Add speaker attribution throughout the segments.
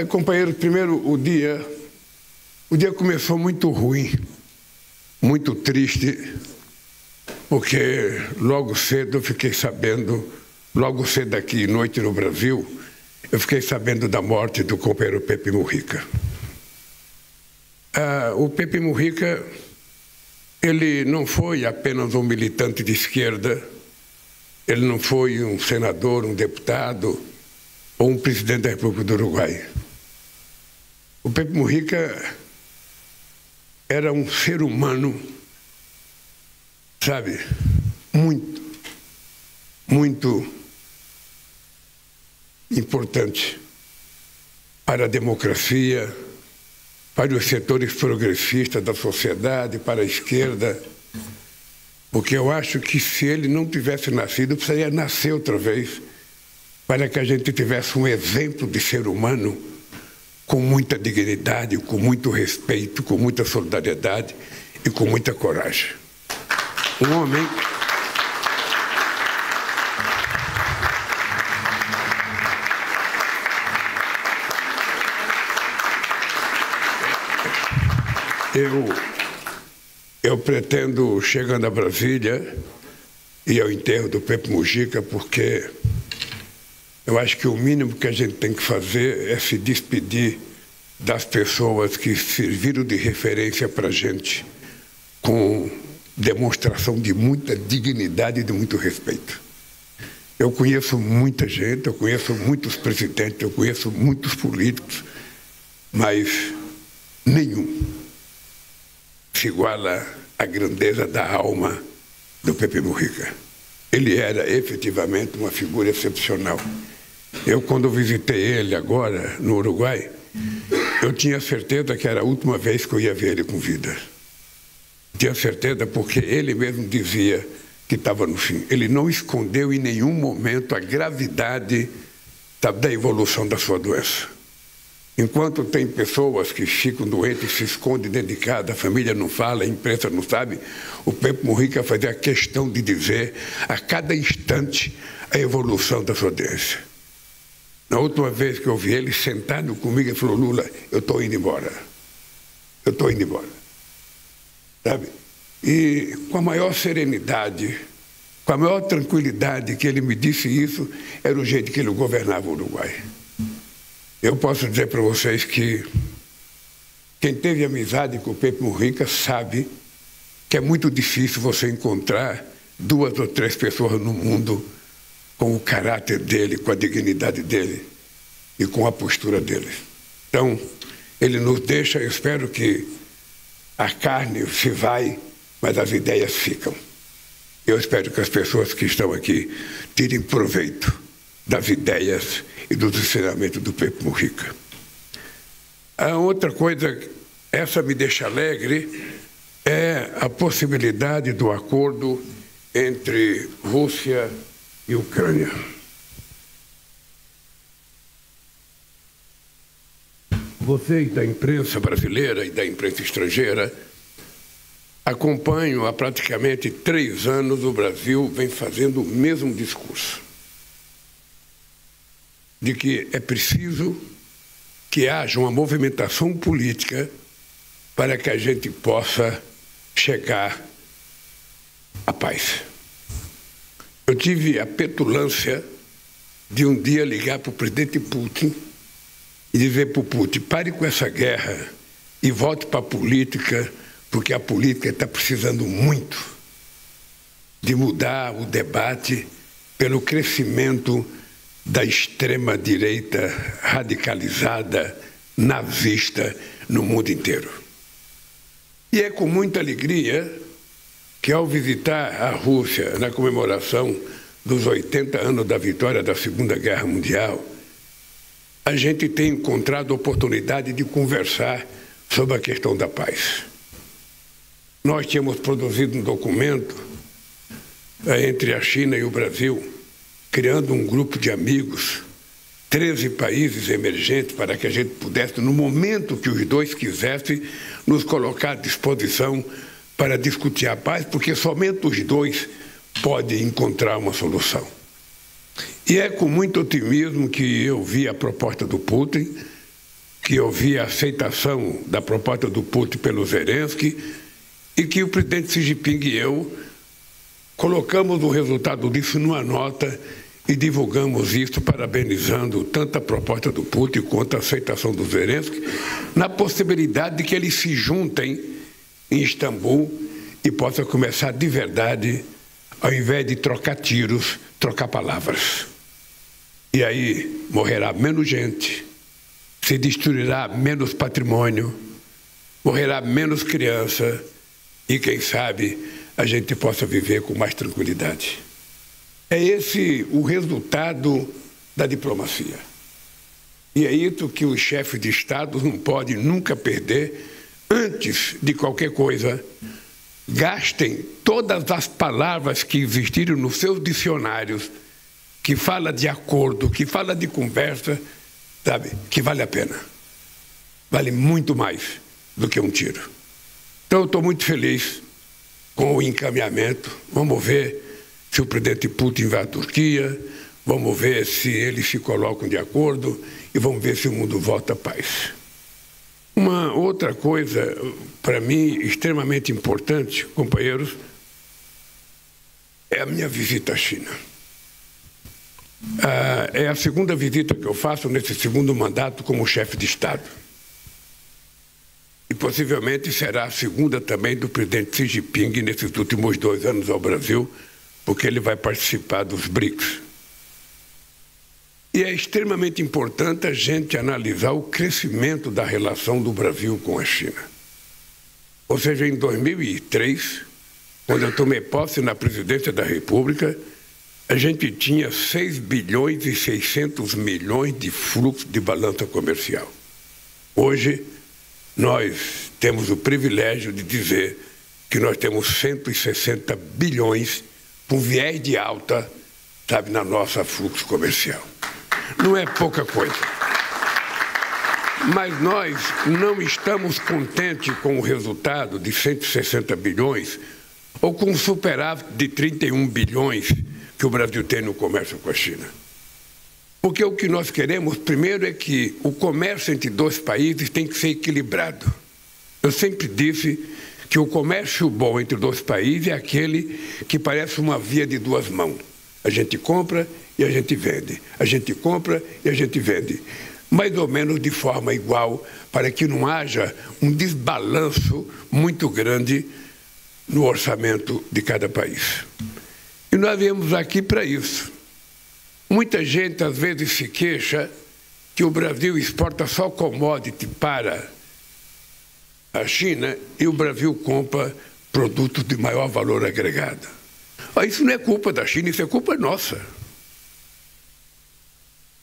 Speaker 1: Companheiro, primeiro o dia começou muito ruim, muito triste, porque logo cedo eu fiquei sabendo, logo cedo aqui, noite no Brasil, eu fiquei sabendo da morte do companheiro Pepe Mujica. O Pepe Mujica, ele não foi apenas um militante de esquerda, ele não foi um senador, um deputado ou um presidente da República do Uruguai. O Pepe Mujica era um ser humano, sabe, muito importante para a democracia, para os setores progressistas da sociedade, para a esquerda, porque eu acho que se ele não tivesse nascido, precisaria nascer outra vez, para que a gente tivesse um exemplo de ser humano com muita dignidade, com muito respeito, com muita solidariedade e com muita coragem. Um homem Eu pretendo, chegando a Brasília, ir ao enterro do Pepe Mujica, porque eu acho que o mínimo que a gente tem que fazer é se despedir das pessoas que serviram de referência para a gente, com demonstração de muita dignidade e de muito respeito. Eu conheço muita gente, eu conheço muitos presidentes, eu conheço muitos políticos, mas nenhum se iguala à grandeza da alma do Pepe Mujica. Ele era efetivamente uma figura excepcional. Eu, quando visitei ele agora, no Uruguai, eu tinha certeza que era a última vez que eu ia ver ele com vida. Tinha certeza porque ele mesmo dizia que estava no fim. Ele não escondeu em nenhum momento a gravidade da evolução da sua doença. Enquanto tem pessoas que ficam doentes e se escondem dentro de casa, a família não fala, a imprensa não sabe, o Pepe Mujica fazia questão de dizer a cada instante a evolução da sua doença. Na última vez que eu vi ele sentado comigo, ele falou: Lula, eu estou indo embora. Eu estou indo embora. Sabe? E com a maior serenidade, com a maior tranquilidade que ele me disse isso, era o jeito que ele governava o Uruguai. Eu posso dizer para vocês que quem teve amizade com o Pepe Mujica sabe que é muito difícil você encontrar 2 ou 3 pessoas no mundo com o caráter dele, com a dignidade dele e com a postura dele. Então, ele nos deixa, eu espero que a carne se vai, mas as ideias ficam. Eu espero que as pessoas que estão aqui tirem proveito das ideias e dos ensinamentos do Pepe Mujica. A outra coisa, essa me deixa alegre, é a possibilidade do acordo entre Rússia e Ucrânia. Vocês da imprensa brasileira e da imprensa estrangeira acompanham há praticamente 3 anos o Brasil vem fazendo o mesmo discurso de que é preciso que haja uma movimentação política para que a gente possa chegar à paz. Eu tive a petulância de um dia ligar para o presidente Putin e dizer para o Putin: pare com essa guerra e volte para a política, porque a política está precisando muito de mudar o debate pelo crescimento da extrema-direita radicalizada, nazista, no mundo inteiro. E é com muita alegria que, ao visitar a Rússia na comemoração dos 80 anos da vitória da Segunda Guerra Mundial, a gente tem encontrado a oportunidade de conversar sobre a questão da paz. Nós tínhamos produzido um documento entre a China e o Brasil, criando um grupo de amigos, 13 países emergentes, para que a gente pudesse, no momento que os dois quisessem, nos colocar à disposição para discutir a paz, porque somente os dois podem encontrar uma solução. E é com muito otimismo que eu vi a proposta do Putin que houve a aceitação da proposta do Putin pelo Zelensky e que o presidente Xi Jinping e eu colocamos o resultado disso numa nota e divulgamos isso, parabenizando tanto a proposta do Putin quanto a aceitação do Zelensky, na possibilidade de que eles se juntem em Istambul e possam começar de verdade, ao invés de trocar tiros, trocar palavras. E aí morrerá menos gente, se destruirá menos patrimônio, morrerá menos criança e, quem sabe, a gente possa viver com mais tranquilidade. É esse o resultado da diplomacia. E é isso que os chefes de Estado não podem nunca perder. Antes de qualquer coisa, gastem todas as palavras que existiram nos seus dicionários, que fala de acordo, que fala de conversa, sabe, que vale a pena. Vale muito mais do que um tiro. Então, eu estou muito feliz com o encaminhamento. Vamos ver se o presidente Putin vai à Turquia, vamos ver se eles se colocam de acordo e vamos ver se o mundo volta à paz. Uma outra coisa, para mim, extremamente importante, companheiros, é a minha visita à China. É a segunda visita que eu faço nesse segundo mandato como chefe de Estado. E possivelmente será a segunda também do presidente Xi Jinping nesses últimos 2 anos ao Brasil, porque ele vai participar dos BRICS. E é extremamente importante a gente analisar o crescimento da relação do Brasil com a China. Ou seja, em 2003, quando eu tomei posse na presidência da República, a gente tinha 6 bilhões e 600 milhões de fluxo de balança comercial. Hoje, nós temos o privilégio de dizer que nós temos 160 bilhões com viés de alta, sabe, na nossa fluxo comercial. Não é pouca coisa. Mas nós não estamos contentes com o resultado de 160 bilhões ou com o superávit de 31 bilhões que o Brasil tem no comércio com a China. Porque o que nós queremos, primeiro, é que o comércio entre 2 países tem que ser equilibrado. Eu sempre disse que o comércio bom entre 2 países é aquele que parece uma via de 2 mãos. A gente compra e a gente vende. A gente compra e a gente vende. Mais ou menos de forma igual, para que não haja um desbalanço muito grande no orçamento de cada país. E nós viemos aqui para isso. Muita gente, às vezes, se queixa que o Brasil exporta só commodity para a China e o Brasil compra produtos de maior valor agregado. Isso não é culpa da China, isso é culpa nossa.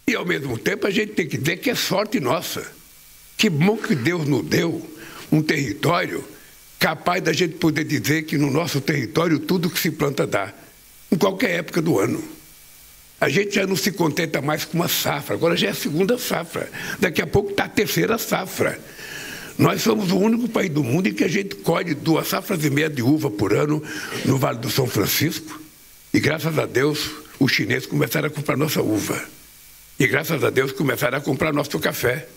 Speaker 1: E, ao mesmo tempo, a gente tem que dizer que é sorte nossa. Que bom que Deus nos deu um território capaz da gente poder dizer que no nosso território tudo que se planta dá, em qualquer época do ano. A gente já não se contenta mais com uma safra, agora já é a 2ª safra. Daqui a pouco está a 3ª safra. Nós somos o único país do mundo em que a gente colhe 2,5 safras de uva por ano no Vale do São Francisco. E, graças a Deus, os chineses começaram a comprar nossa uva. E, graças a Deus, começaram a comprar nosso café.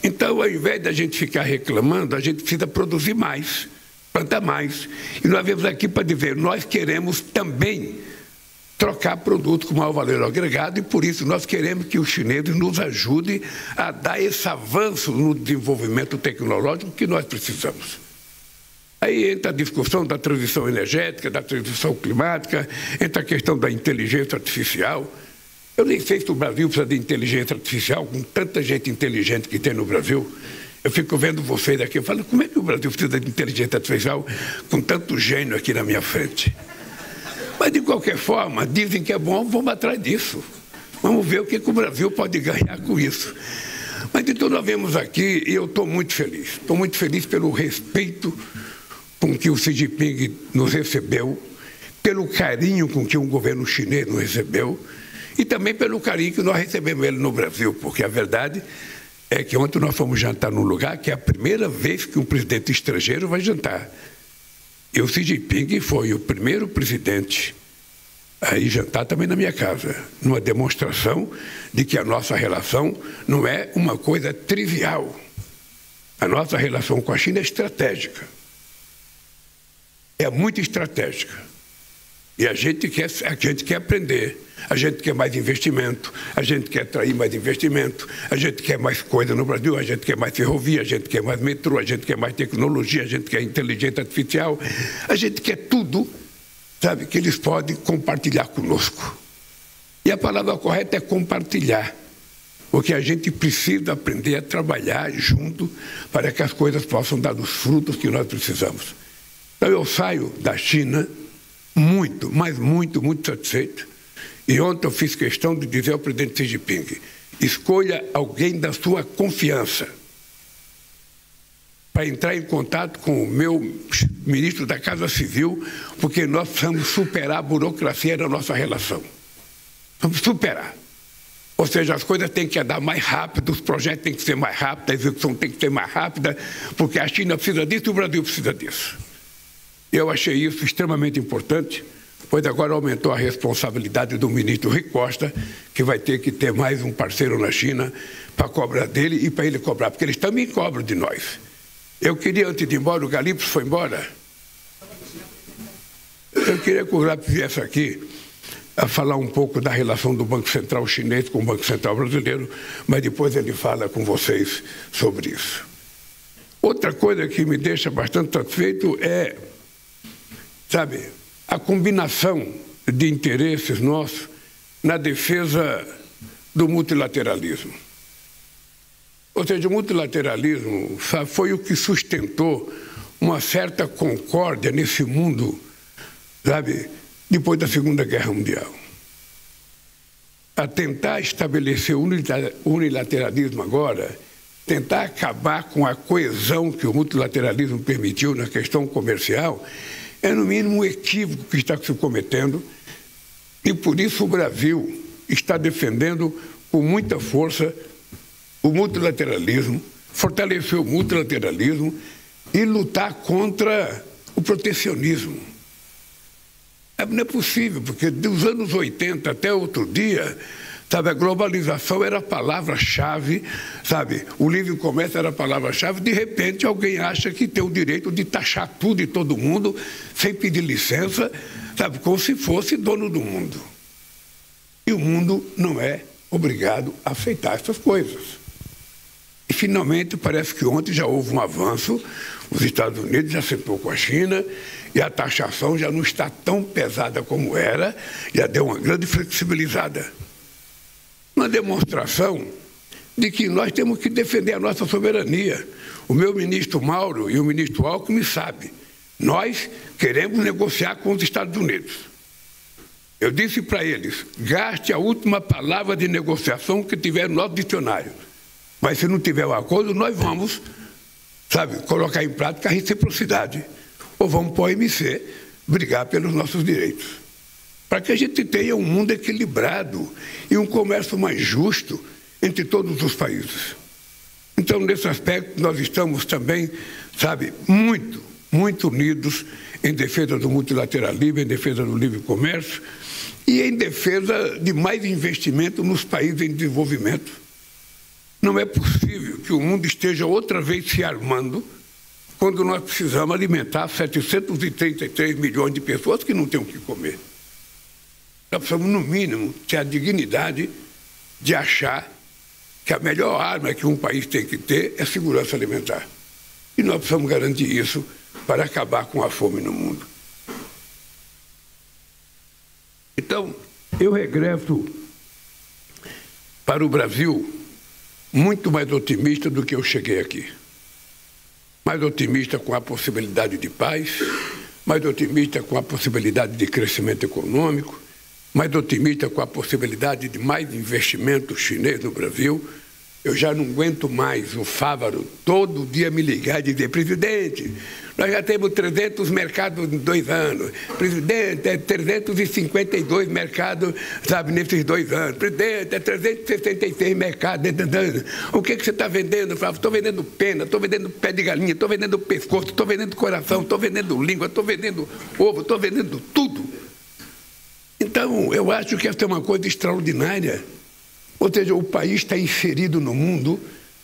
Speaker 1: Então, ao invés da gente ficar reclamando, a gente precisa produzir mais, plantar mais. E nós viemos aqui para dizer, nós queremos também trocar produtos com maior valor agregado e, por isso, nós queremos que os chineses nos ajudem a dar esse avanço no desenvolvimento tecnológico que nós precisamos. Aí entra a discussão da transição energética, da transição climática, entra a questão da inteligência artificial. Eu nem sei se o Brasil precisa de inteligência artificial, com tanta gente inteligente que tem no Brasil. Eu fico vendo vocês aqui, eu falo, como é que o Brasil precisa de inteligência artificial com tanto gênio aqui na minha frente? Mas, de qualquer forma, dizem que é bom, vamos atrás disso. Vamos ver o que o Brasil pode ganhar com isso. Mas, então, nós vemos aqui, e eu estou muito feliz. Estou muito feliz pelo respeito com que o Xi Jinping nos recebeu, pelo carinho com que o governo chinês nos recebeu, e também pelo carinho que nós recebemos ele no Brasil, porque a verdade é que ontem nós fomos jantar num lugar que é a primeira vez que um presidente estrangeiro vai jantar. E o Xi Jinping foi o primeiro presidente aí jantar também na minha casa, numa demonstração de que a nossa relação não é uma coisa trivial. A nossa relação com a China é estratégica. É muito estratégica. E a gente quer aprender, a gente quer mais investimento, a gente quer atrair mais investimento, a gente quer mais coisa no Brasil, a gente quer mais ferrovia, a gente quer mais metrô, a gente quer mais tecnologia, a gente quer inteligência artificial, a gente quer tudo, sabe, que eles podem compartilhar conosco. E a palavra correta é compartilhar, porque a gente precisa aprender a trabalhar junto para que as coisas possam dar os frutos que nós precisamos. Então eu saio da China muito, mas muito, muito satisfeito. E ontem eu fiz questão de dizer ao presidente Xi Jinping, escolha alguém da sua confiança para entrar em contato com o meu ministro da Casa Civil, porque nós precisamos superar a burocracia da nossa relação. Vamos superar. Ou seja, as coisas têm que andar mais rápido, os projetos têm que ser mais rápidos, a execução tem que ser mais rápida, porque a China precisa disso e o Brasil precisa disso. Eu achei isso extremamente importante, pois agora aumentou a responsabilidade do ministro Rui Costa, que vai ter que ter mais um parceiro na China para cobrar dele e para ele cobrar, porque eles também cobram de nós. Eu queria, antes de ir embora, o Galipes foi embora. Eu queria que o Galipes viesse aqui a falar um pouco da relação do Banco Central chinês com o Banco Central brasileiro, mas depois ele fala com vocês sobre isso. Outra coisa que me deixa bastante satisfeito é, sabe, a combinação de interesses nossos na defesa do multilateralismo. Ou seja, o multilateralismo, sabe, foi o que sustentou uma certa concórdia nesse mundo, sabe, depois da Segunda Guerra Mundial. A tentar estabelecer o unilateralismo agora, tentar acabar com a coesão que o multilateralismo permitiu na questão comercial, é, no mínimo, um equívoco que está se cometendo, e por isso o Brasil está defendendo com muita força o multilateralismo, fortalecer o multilateralismo e lutar contra o protecionismo. Não é possível, porque dos anos 80 até outro dia, sabe, a globalização era a palavra-chave, sabe, o livre comércio era a palavra-chave, de repente alguém acha que tem o direito de taxar tudo e todo mundo, sem pedir licença, sabe, como se fosse dono do mundo. E o mundo não é obrigado a aceitar essas coisas. E, finalmente, parece que ontem já houve um avanço, os Estados Unidos já sentou com a China e a taxação já não está tão pesada como era, já deu uma grande flexibilizada. Uma demonstração de que nós temos que defender a nossa soberania. O meu ministro Mauro e o ministro Alckmin sabem, nós queremos negociar com os Estados Unidos. Eu disse para eles, gaste a última palavra de negociação que tiver no nosso dicionário. Mas se não tiver um acordo, nós vamos, sabe, colocar em prática a reciprocidade. Ou vamos para o OMC brigar pelos nossos direitos. Para que a gente tenha um mundo equilibrado e um comércio mais justo entre todos os países. Então, nesse aspecto, nós estamos também, sabe, muito, muito unidos em defesa do multilateralismo, em defesa do livre comércio e em defesa de mais investimento nos países em desenvolvimento. Não é possível que o mundo esteja outra vez se armando quando nós precisamos alimentar 733 milhões de pessoas que não têm o que comer. Nós precisamos, no mínimo, ter a dignidade de achar que a melhor arma que um país tem que ter é segurança alimentar. E nós precisamos garantir isso para acabar com a fome no mundo. Então, eu regresso para o Brasil muito mais otimista do que eu cheguei aqui. Mais otimista com a possibilidade de paz, mais otimista com a possibilidade de crescimento econômico, mais otimista com a possibilidade de mais investimento chinês no Brasil. Eu já não aguento mais o Fávaro todo dia me ligar e dizer, presidente, nós já temos 300 mercados em 2 anos. Presidente, é 352 mercados, sabe, nesses 2 anos. Presidente, é 366 mercados. O que você está vendendo? Eu falo, estou vendendo pena, estou vendendo pé de galinha, estou vendendo pescoço, estou vendendo coração, estou vendendo língua, estou vendendo ovo, estou vendendo tudo. Então, eu acho que essa é uma coisa extraordinária. Ou seja, o país está inserido no mundo,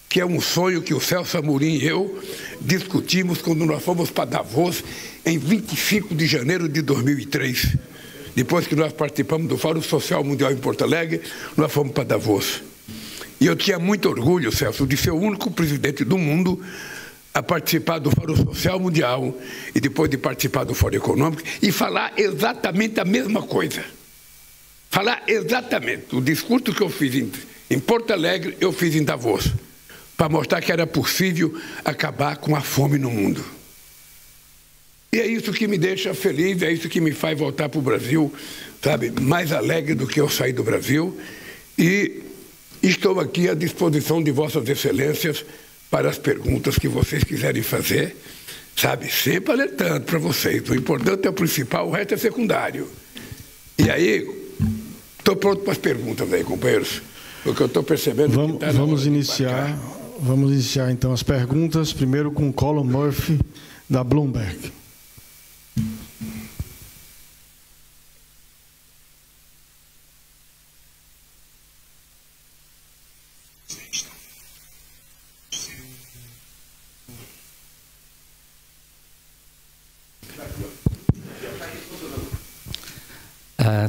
Speaker 1: que é um sonho que o Celso Amorim e eu discutimos quando nós fomos para Davos em 25 de janeiro de 2003. Depois que nós participamos do Fórum Social Mundial em Porto Alegre, nós fomos para Davos. E eu tinha muito orgulho, Celso, de ser o único presidente do mundo a participar do Fórum Social Mundial e depois de participar do Fórum Econômico e falar exatamente a mesma coisa. Falar exatamente. O discurso que eu fiz em Porto Alegre, eu fiz em Davos, para mostrar que era possível acabar com a fome no mundo. E é isso que me deixa feliz, é isso que me faz voltar para o Brasil, sabe, mais alegre do que eu sair do Brasil. E estou aqui à disposição de Vossas Excelências para as perguntas que vocês quiserem fazer, sabe, sempre alertando para vocês. O importante é o principal, o resto é secundário. E aí, estou pronto para as perguntas aí, companheiros, porque eu estou percebendo que está
Speaker 2: vamos iniciar então as perguntas, primeiro com Colin Murphy, da Bloomberg.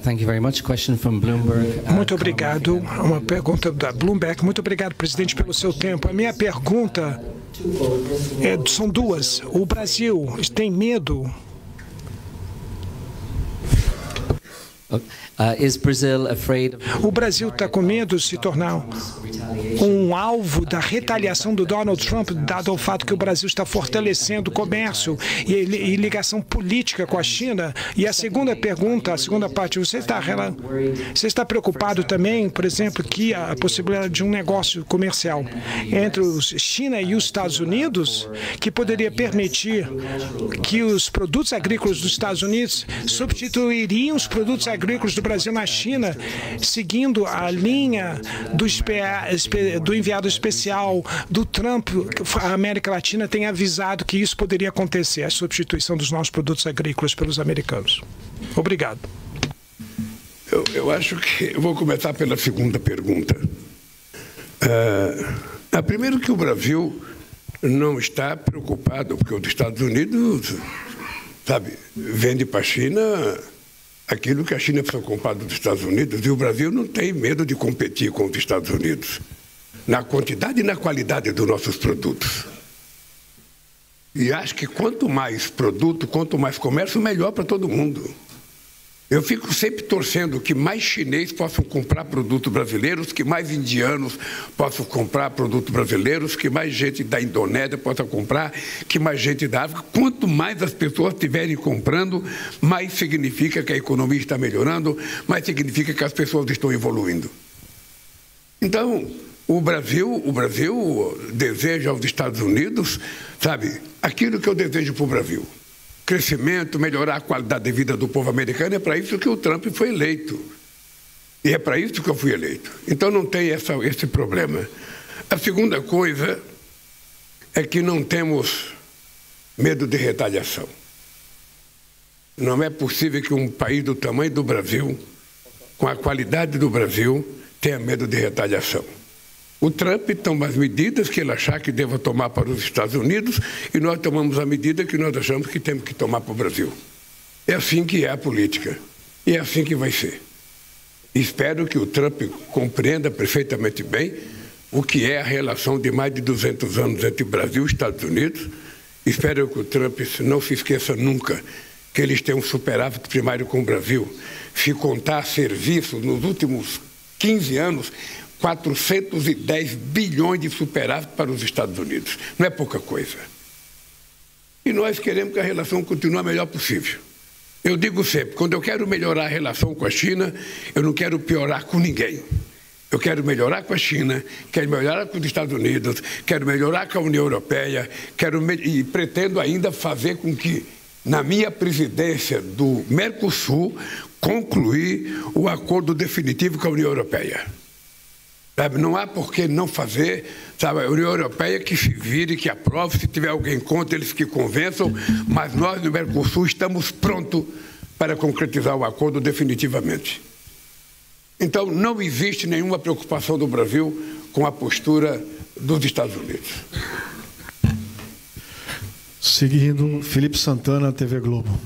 Speaker 3: Thank you very much. Question from Bloomberg.
Speaker 4: Muito obrigado. Uma pergunta da Bloomberg. Muito obrigado, presidente, pelo seu tempo. A minha pergunta são duas. O Brasil tem medo? O Brasil está com medo de se tornar um alvo da retaliação do Donald Trump, dado o fato que o Brasil está fortalecendo o comércio e ligação política com a China? E a segunda pergunta, a segunda parte, você está preocupado também, por exemplo, que a possibilidade de um negócio comercial entre a China e os Estados Unidos, que poderia permitir que os produtos agrícolas dos Estados Unidos substituiriam os produtos agrícolas do Brasil na China, seguindo a linha do enviado especial do Trump? A América Latina tem avisado que isso poderia acontecer, a substituição dos nossos produtos agrícolas pelos americanos. Obrigado.
Speaker 1: Eu acho que eu vou começar pela segunda pergunta. Primeiro que o Brasil não está preocupado, porque os Estados Unidos, sabe, vende para a China aquilo que a China precisa comprar dos Estados Unidos, e o Brasil não tem medo de competir com os Estados Unidos na quantidade e na qualidade dos nossos produtos. E acho que quanto mais produto, quanto mais comércio, melhor para todo mundo. Eu fico sempre torcendo que mais chineses possam comprar produtos brasileiros, que mais indianos possam comprar produtos brasileiros, que mais gente da Indonésia possa comprar, que mais gente da África. Quanto mais as pessoas estiverem comprando, mais significa que a economia está melhorando, mais significa que as pessoas estão evoluindo. Então, o Brasil deseja aos Estados Unidos, sabe, aquilo que eu desejo para o Brasil. Crescimento, melhorar a qualidade de vida do povo americano. É para isso que o Trump foi eleito. E é para isso que eu fui eleito. Então não tem esse problema. A segunda coisa é que não temos medo de retaliação. Não é possível que um país do tamanho do Brasil, com a qualidade do Brasil, tenha medo de retaliação. O Trump toma as medidas que ele achar que deva tomar para os Estados Unidos e nós tomamos a medida que nós achamos que temos que tomar para o Brasil. É assim que é a política. E é assim que vai ser. Espero que o Trump compreenda perfeitamente bem o que é a relação de mais de 200 anos entre Brasil e Estados Unidos. Espero que o Trump não se esqueça nunca que eles têm um superávit primário com o Brasil. Se contar serviços nos últimos 15 anos, 410 bilhões de superávit para os Estados Unidos. Não é pouca coisa. E nós queremos que a relação continue a melhor possível. Eu digo sempre, quando eu quero melhorar a relação com a China, eu não quero piorar com ninguém. Eu quero melhorar com a China, quero melhorar com os Estados Unidos, quero melhorar com a União Europeia, e pretendo ainda fazer com que, na minha presidência do Mercosul, concluir o acordo definitivo com a União Europeia. Sabe, não há por que não fazer, sabe, a União Europeia que se vire, que aprove, se tiver alguém contra, eles que convençam, mas nós no Mercosul estamos prontos para concretizar o acordo definitivamente. Então, não existe nenhuma preocupação do Brasil com a postura dos Estados Unidos.
Speaker 2: Seguindo, Felipe Santana, TV Globo.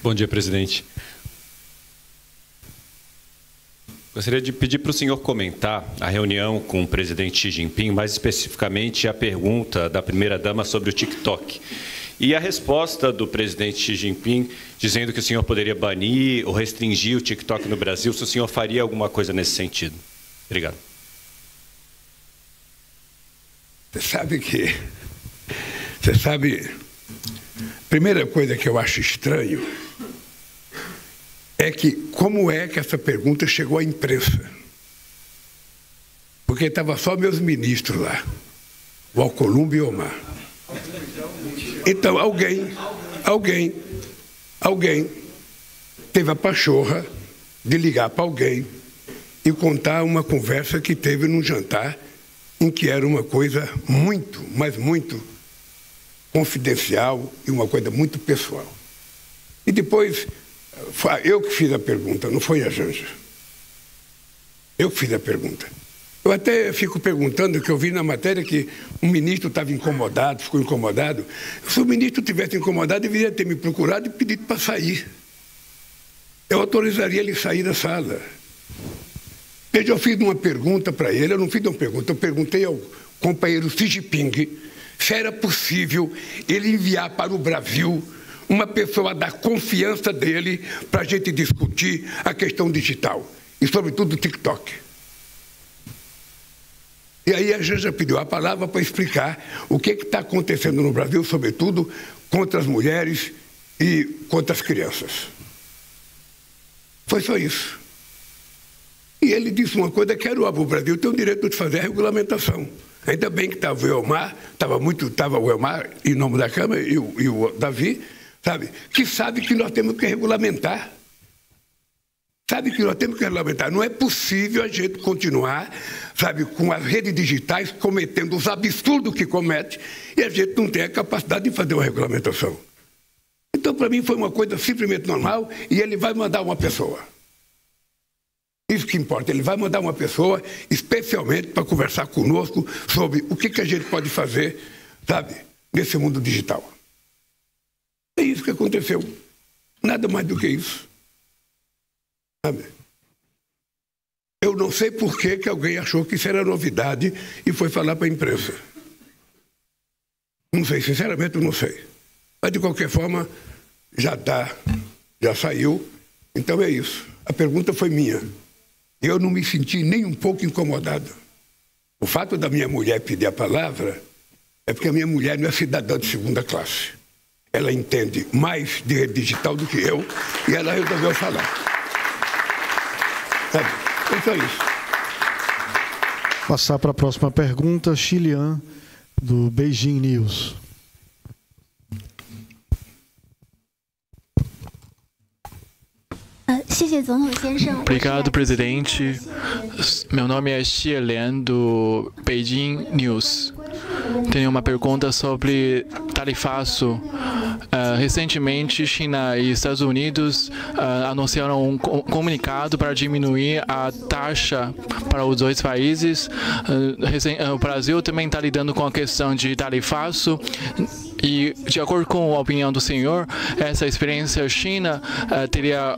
Speaker 5: Bom dia, presidente. Gostaria de pedir para o senhor comentar a reunião com o presidente Xi Jinping, mais especificamente a pergunta da primeira-dama sobre o TikTok. E a resposta do presidente Xi Jinping, dizendo que o senhor poderia banir ou restringir o TikTok no Brasil, se o senhor faria alguma coisa nesse sentido. Obrigado.
Speaker 1: Você sabe, a primeira coisa que eu acho estranho é que como é que essa pergunta chegou à imprensa? Porque estavam só meus ministros lá, o Alcolumbre e o Omar. Então alguém teve a pachorra de ligar para alguém e contar uma conversa que teve num jantar em que era uma coisa muito, mas muito confidencial e uma coisa muito pessoal. E depois, eu que fiz a pergunta, não foi a Janja. Eu que fiz a pergunta. Eu até fico perguntando, que eu vi na matéria que um ministro estava incomodado, ficou incomodado. Se o ministro tivesse incomodado, deveria ter me procurado e pedido para sair. Eu autorizaria ele sair da sala. Veja, eu fiz uma pergunta para ele, eu não fiz uma pergunta, eu perguntei ao companheiro Xi Jinping se era possível ele enviar para o Brasil uma pessoa da confiança dele para a gente discutir a questão digital, e sobretudo o TikTok. E aí a Janja pediu a palavra para explicar o que está acontecendo no Brasil, sobretudo contra as mulheres e contra as crianças. Foi só isso. E ele disse uma coisa que era o Brasil tem o direito de fazer a regulamentação. Ainda bem que estava o Elmar, estava o Elmar em nome da Câmara e o Davi, que sabe que nós temos que regulamentar. Não é possível a gente continuar, com as redes digitais cometendo os absurdos que comete e a gente não tem a capacidade de fazer uma regulamentação. Então, para mim, foi uma coisa simplesmente normal e ele vai mandar uma pessoa. Isso que importa, ele vai mandar uma pessoa especialmente para conversar conosco sobre o que a gente pode fazer, nesse mundo digital. É isso que aconteceu. Nada mais do que isso. Eu não sei por que alguém achou que isso era novidade e foi falar para a imprensa. Não sei, sinceramente eu não sei. Mas de qualquer forma, já saiu, então é isso. A pergunta foi minha. Eu não me senti nem um pouco incomodado. O fato da minha mulher pedir a palavra é porque a minha mulher não é cidadã de segunda classe. Ela entende mais de rede digital do que eu e ela resolveu falar. É só isso.
Speaker 2: Passar para a próxima pergunta, Xilian, do Beijing News.
Speaker 6: Obrigado, presidente. Meu nome é Xie Lian, do Beijing News. Tenho uma pergunta sobre tarifaço. Recentemente, China e Estados Unidos anunciaram um comunicado para diminuir a taxa para os dois países. O Brasil também está lidando com a questão de tarifaço. E, de acordo com a opinião do senhor, essa experiência China teria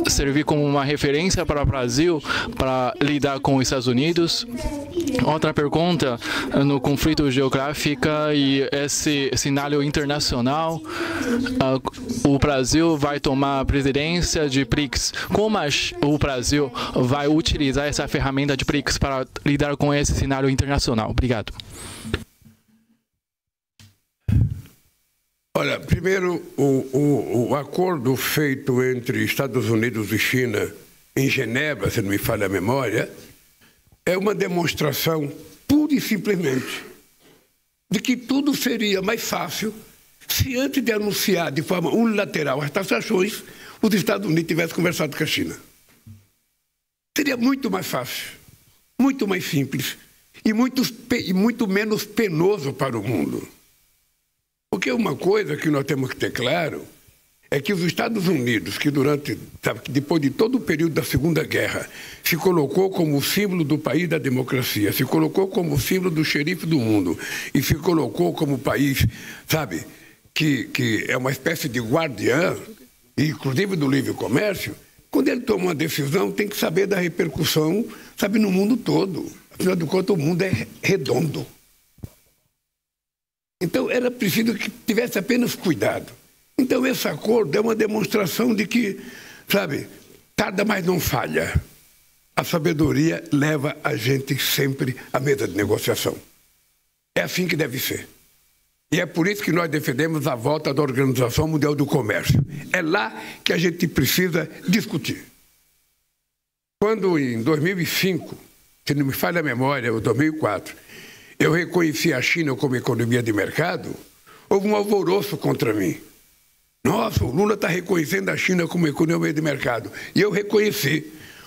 Speaker 6: servir como uma referência para o Brasil para lidar com os Estados Unidos? Outra pergunta, no conflito geográfico e esse cenário internacional, o Brasil vai tomar a presidência de BRICS. Como o Brasil vai utilizar essa ferramenta de BRICS para lidar com esse cenário internacional? Obrigado.
Speaker 1: Olha, primeiro, o acordo feito entre Estados Unidos e China em Genebra, se não me falha a memória, é uma demonstração pura e simplesmente de que tudo seria mais fácil se antes de anunciar de forma unilateral as taxações, os Estados Unidos tivessem conversado com a China. Seria muito mais fácil, muito mais simples e muito menos penoso para o mundo. Porque uma coisa que nós temos que ter claro é que os Estados Unidos, que depois de todo o período da Segunda Guerra, se colocou como o símbolo do país da democracia, se colocou como o símbolo do xerife do mundo e se colocou como o país, que é uma espécie de guardiã, inclusive do livre comércio, quando ele toma uma decisão, tem que saber da repercussão, no mundo todo. Afinal de contas, o mundo é redondo. Então, era preciso que tivesse apenas cuidado. Então, esse acordo é uma demonstração de que, tarda, mas não falha. A sabedoria leva a gente sempre à mesa de negociação. É assim que deve ser. E é por isso que nós defendemos a volta da Organização Mundial do Comércio. É lá que a gente precisa discutir. Quando, em 2005, se não me falha a memória, ou 2004, eu reconheci a China como economia de mercado, houve um alvoroço contra mim. Nossa, o Lula está reconhecendo a China como economia de mercado. E eu reconheci,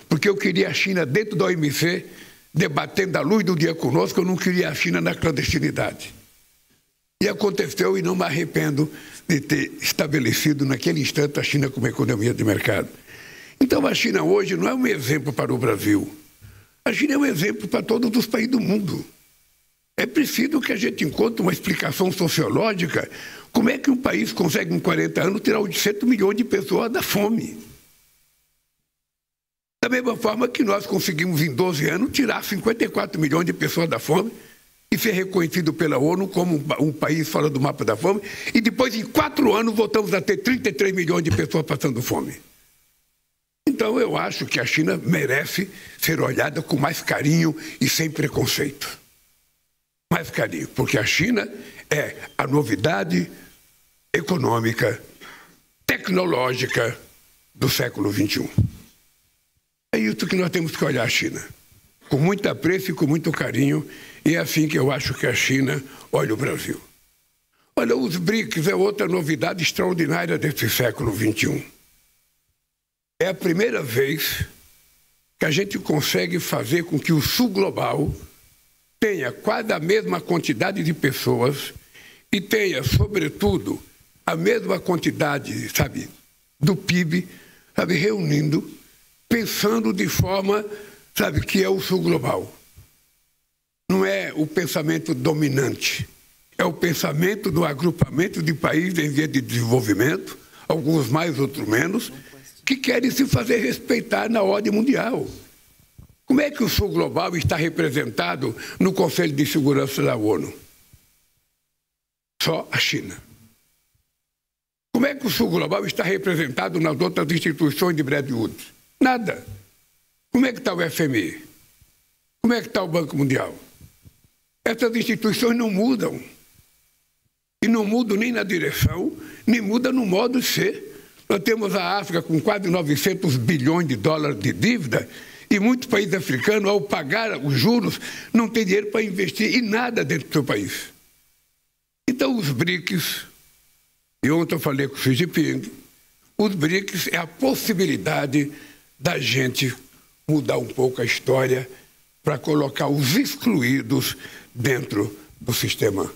Speaker 1: porque eu queria a China dentro da OMC, debatendo à luz do dia conosco, eu não queria a China na clandestinidade. E aconteceu, e não me arrependo de ter estabelecido naquele instante a China como economia de mercado. Então a China hoje não é um exemplo para o Brasil. A China é um exemplo para todos os países do mundo. É preciso que a gente encontre uma explicação sociológica. Como é que um país consegue, em 40 anos, tirar 800 milhões de pessoas da fome? Da mesma forma que nós conseguimos, em 12 anos, tirar 54 milhões de pessoas da fome e ser reconhecido pela ONU como um país fora do mapa da fome. E depois, em 4 anos, voltamos a ter 33 milhões de pessoas passando fome. Então, eu acho que a China merece ser olhada com mais carinho e sem preconceito. Mais carinho, porque a China é a novidade econômica, tecnológica do século XXI. É isso que nós temos que olhar a China, com muito apreço e com muito carinho, e é assim que eu acho que a China olha o Brasil. Olha, os BRICS é outra novidade extraordinária desse século XXI. É a primeira vez que a gente consegue fazer com que o Sul global tenha quase a mesma quantidade de pessoas e tenha, sobretudo, a mesma quantidade, do PIB, reunindo, pensando de forma, que é o Sul global. Não é o pensamento dominante, é o pensamento do agrupamento de países em via de desenvolvimento, alguns mais, outros menos, que querem se fazer respeitar na ordem mundial. Como é que o Sul global está representado no Conselho de Segurança da ONU? Só a China. Como é que o Sul global está representado nas outras instituições de Bretton Woods? Nada. Como é que está o FMI? Como é que está o Banco Mundial? Essas instituições não mudam. E não mudam nem na direção, nem mudam no modo de ser. Nós temos a África com quase 900 bilhões de dólares de dívida e muitos países africanos, ao pagar os juros, não têm dinheiro para investir em nada dentro do seu país. Então, os BRICS, e ontem eu falei com o Xi Jinping, os BRICS é a possibilidade da gente mudar um pouco a história para colocar os excluídos dentro do sistema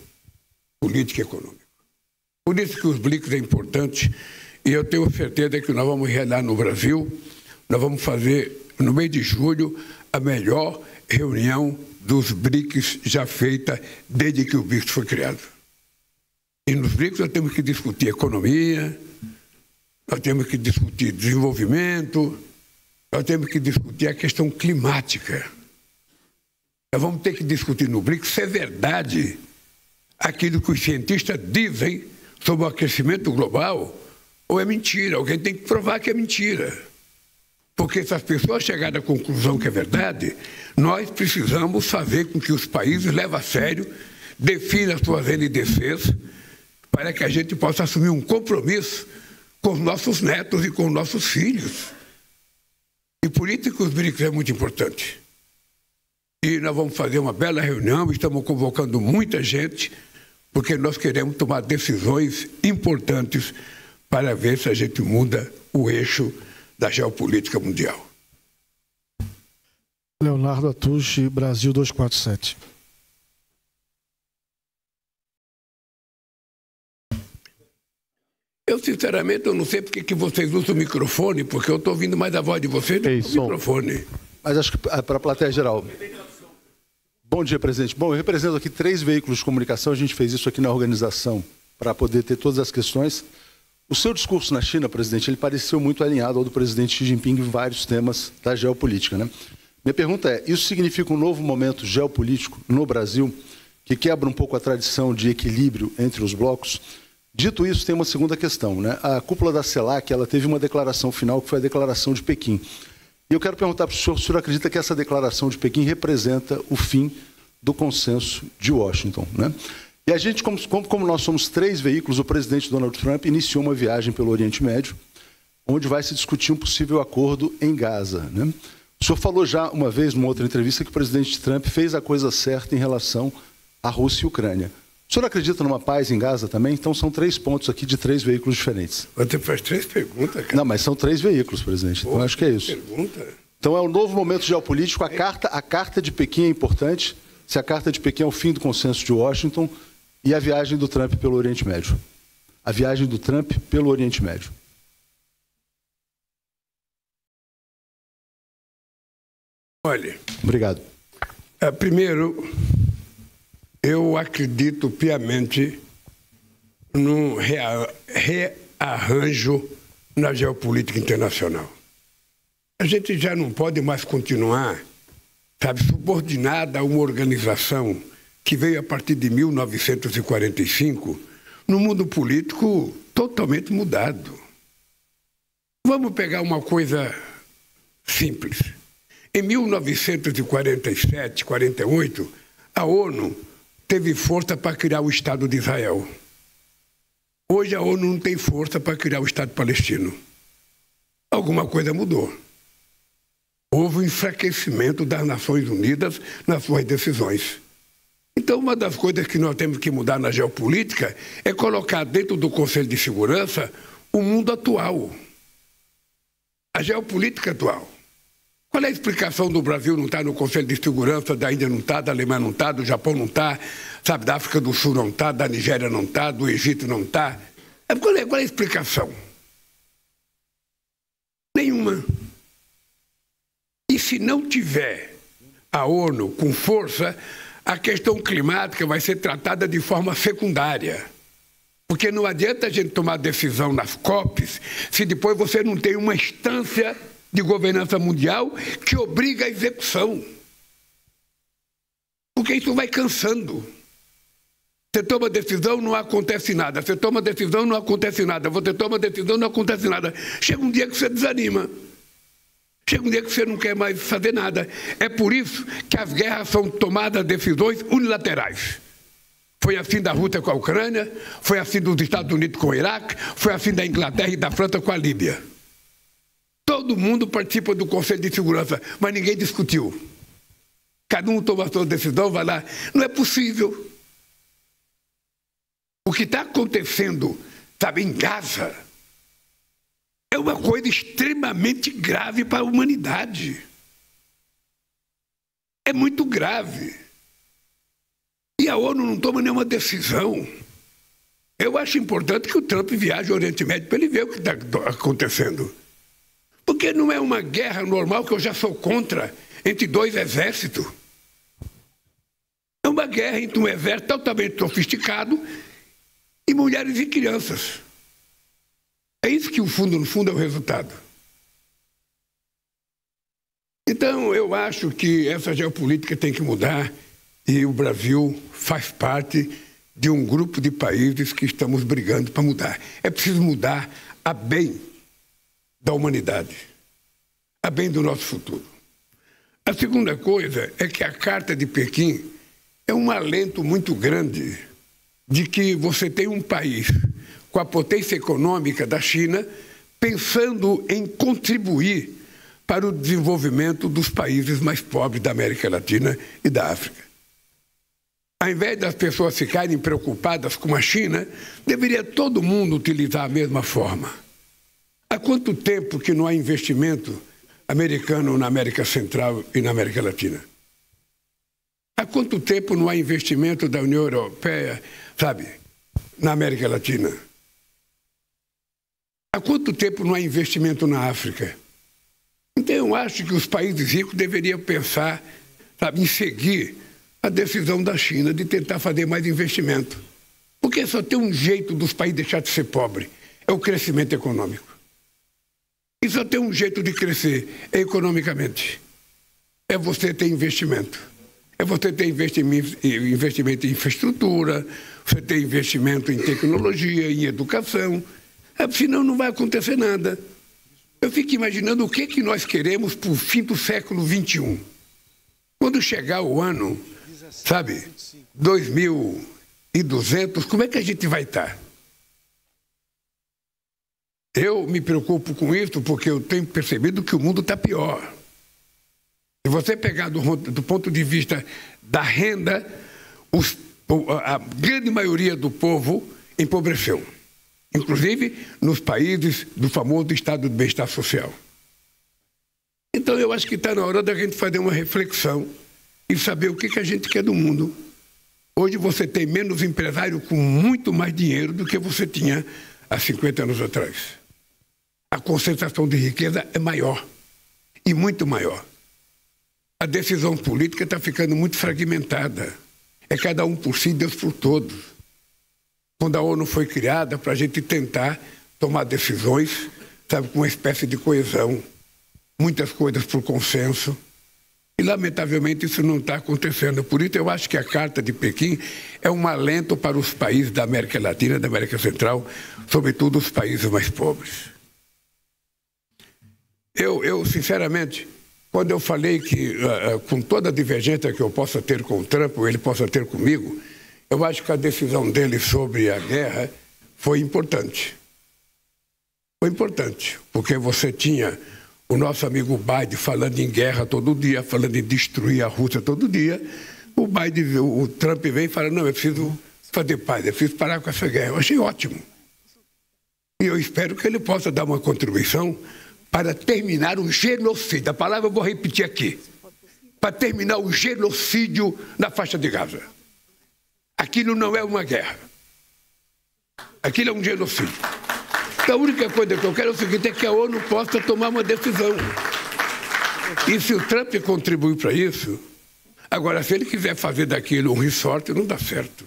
Speaker 1: político e econômico. Por isso que os BRICS é importante, e eu tenho certeza que nós vamos realizar no Brasil, nós vamos fazer, no mês de julho, a melhor reunião dos BRICS já feita desde que o BRICS foi criado. E nos BRICS nós temos que discutir economia, nós temos que discutir desenvolvimento, nós temos que discutir a questão climática. Nós vamos ter que discutir no BRICS se é verdade aquilo que os cientistas dizem sobre o aquecimento global ou é mentira. Alguém tem que provar que é mentira. Porque se as pessoas chegarem à conclusão que é verdade, nós precisamos fazer com que os países levem a sério, definam as suas NDCs, para que a gente possa assumir um compromisso com os nossos netos e com os nossos filhos. E por isso que os BRICS é muito importante. E nós vamos fazer uma bela reunião, estamos convocando muita gente, porque nós queremos tomar decisões importantes para ver se a gente muda o eixo da geopolítica mundial.
Speaker 2: Leonardo Atushi, Brasil 247.
Speaker 1: sinceramente, eu não sei porque que vocês usam o microfone, porque eu estou ouvindo mais a voz de vocês do que o microfone.
Speaker 7: Mas acho que para a plateia geral. Bom dia, presidente. Bom, eu represento aqui 3 veículos de comunicação. A gente fez isso aqui na organização para poder ter todas as questões. O seu discurso na China, presidente, ele pareceu muito alinhado ao do presidente Xi Jinping em vários temas da geopolítica, né? Minha pergunta é, isso significa um novo momento geopolítico no Brasil que quebra um pouco a tradição de equilíbrio entre os blocos? Dito isso, tem uma segunda questão, né? A cúpula da CELAC, ela teve uma declaração final, que foi a declaração de Pequim. E eu quero perguntar para o senhor acredita que essa declaração de Pequim representa o fim do consenso de Washington, né? E a gente, como nós somos 3 veículos, o presidente Donald Trump iniciou uma viagem pelo Oriente Médio, onde vai se discutir um possível acordo em Gaza, né? O senhor falou já uma vez, numa outra entrevista, que o presidente Trump fez a coisa certa em relação à Rússia e Ucrânia. O senhor acredita numa paz em Gaza também? Então são 3 pontos aqui de 3 veículos diferentes.
Speaker 1: Você faz 3 perguntas, cara.
Speaker 7: Não, mas são 3 veículos, presidente. Então acho que é isso.
Speaker 1: Pergunta.
Speaker 7: Então é um novo momento geopolítico. A carta de Pequim é importante. Se a carta de Pequim é o fim do consenso de Washington e a viagem do Trump pelo Oriente Médio. A viagem do Trump pelo Oriente Médio.
Speaker 1: Olha.
Speaker 7: Obrigado.
Speaker 1: Primeiro, eu acredito piamente num rearranjo na geopolítica internacional. A gente já não pode mais continuar, sabe, subordinada a uma organização que veio a partir de 1945, num mundo político totalmente mudado. Vamos pegar uma coisa simples. Em 1947, 48, a ONU teve força para criar o Estado de Israel. Hoje a ONU não tem força para criar o Estado palestino. Alguma coisa mudou. Houve um enfraquecimento das Nações Unidas nas suas decisões. Então, uma das coisas que nós temos que mudar na geopolítica é colocar dentro do Conselho de Segurança o mundo atual. A geopolítica atual. Qual é a explicação do Brasil não estar no Conselho de Segurança, da Índia não está, da Alemanha não está, do Japão não está, sabe, da África do Sul não está, da Nigéria não está, do Egito não está? Qual é a explicação? Nenhuma. E se não tiver a ONU com força, a questão climática vai ser tratada de forma secundária. Porque não adianta a gente tomar decisão nas COPs se depois você não tem uma instância de governança mundial que obriga a execução. Porque isso vai cansando. Você toma decisão, não acontece nada. Você toma decisão, não acontece nada. Você toma decisão, não acontece nada. Chega um dia que você desanima. Chega um dia que você não quer mais fazer nada. É por isso que as guerras são tomadas decisões unilaterais. Foi assim da Rússia com a Ucrânia, foi assim dos Estados Unidos com o Iraque, foi assim da Inglaterra e da França com a Líbia. Todo mundo participa do Conselho de Segurança, mas ninguém discutiu. Cada um toma a sua decisão, vai lá. Não é possível. O que está acontecendo, sabe, em Gaza, é uma coisa extremamente grave para a humanidade. É muito grave. E a ONU não toma nenhuma decisão. Eu acho importante que o Trump viaje ao Oriente Médio para ele ver o que está acontecendo. Porque não é uma guerra normal, que eu já sou contra, entre 2 exércitos. É uma guerra entre um exército totalmente sofisticado e mulheres e crianças. É isso que, no fundo, é o resultado. Então, eu acho que essa geopolítica tem que mudar e o Brasil faz parte de um grupo de países que estamos brigando para mudar. É preciso mudar a bem da humanidade, a bem do nosso futuro. A segunda coisa é que a Carta de Pequim é um alento muito grande de que você tem um país com a potência econômica da China pensando em contribuir para o desenvolvimento dos países mais pobres da América Latina e da África. Ao invés das pessoas ficarem preocupadas com a China, deveria todo mundo utilizar a mesma forma. Há quanto tempo que não há investimento americano na América Central e na América Latina? Há quanto tempo não há investimento da União Europeia, sabe, na América Latina? Há quanto tempo não há investimento na África? Então, eu acho que os países ricos deveriam pensar, sabe, em seguir a decisão da China de tentar fazer mais investimento. Porque só tem um jeito dos países deixar de ser pobre, é o crescimento econômico. E só tem um jeito de crescer, é economicamente. É você ter investimento. É você ter investimento em infraestrutura, você ter investimento em tecnologia, em educação. Senão não vai acontecer nada. Eu fico imaginando o que nós queremos para o fim do século XXI. Quando chegar o ano, sabe, 2200, como é que a gente vai estar? Eu me preocupo com isso porque eu tenho percebido que o mundo está pior. Se você pegar do ponto de vista da renda, a grande maioria do povo empobreceu. Inclusive nos países do famoso estado de bem-estar social. Então eu acho que está na hora da gente fazer uma reflexão e saber o que a gente quer do mundo. Hoje você tem menos empresário com muito mais dinheiro do que você tinha há 50 anos atrás. A concentração de riqueza é maior, e muito maior. A decisão política está ficando muito fragmentada. É cada um por si, Deus por todos. Quando a ONU foi criada para a gente tentar tomar decisões, sabe, com uma espécie de coesão, muitas coisas por consenso. E, lamentavelmente, isso não está acontecendo. Por isso, eu acho que a Carta de Pequim é um alento para os países da América Latina, da América Central, sobretudo os países mais pobres. Eu sinceramente, quando eu falei que, com toda a divergência que eu possa ter com o Trump, ou ele possa ter comigo, eu acho que a decisão dele sobre a guerra foi importante. Foi importante, porque você tinha o nosso amigo Biden falando em guerra todo dia, falando em destruir a Rússia todo dia. O Trump vem e fala, não, eu preciso fazer paz, eu preciso parar com essa guerra. Eu achei ótimo. E eu espero que ele possa dar uma contribuição para terminar o genocídio. A palavra eu vou repetir aqui. Para terminar o genocídio na faixa de Gaza. Aquilo não é uma guerra. Aquilo é um genocídio. Então, a única coisa que eu quero é o seguinte, é que a ONU possa tomar uma decisão. E se o Trump contribuir para isso, agora, se ele quiser fazer daquilo um resort, não dá certo.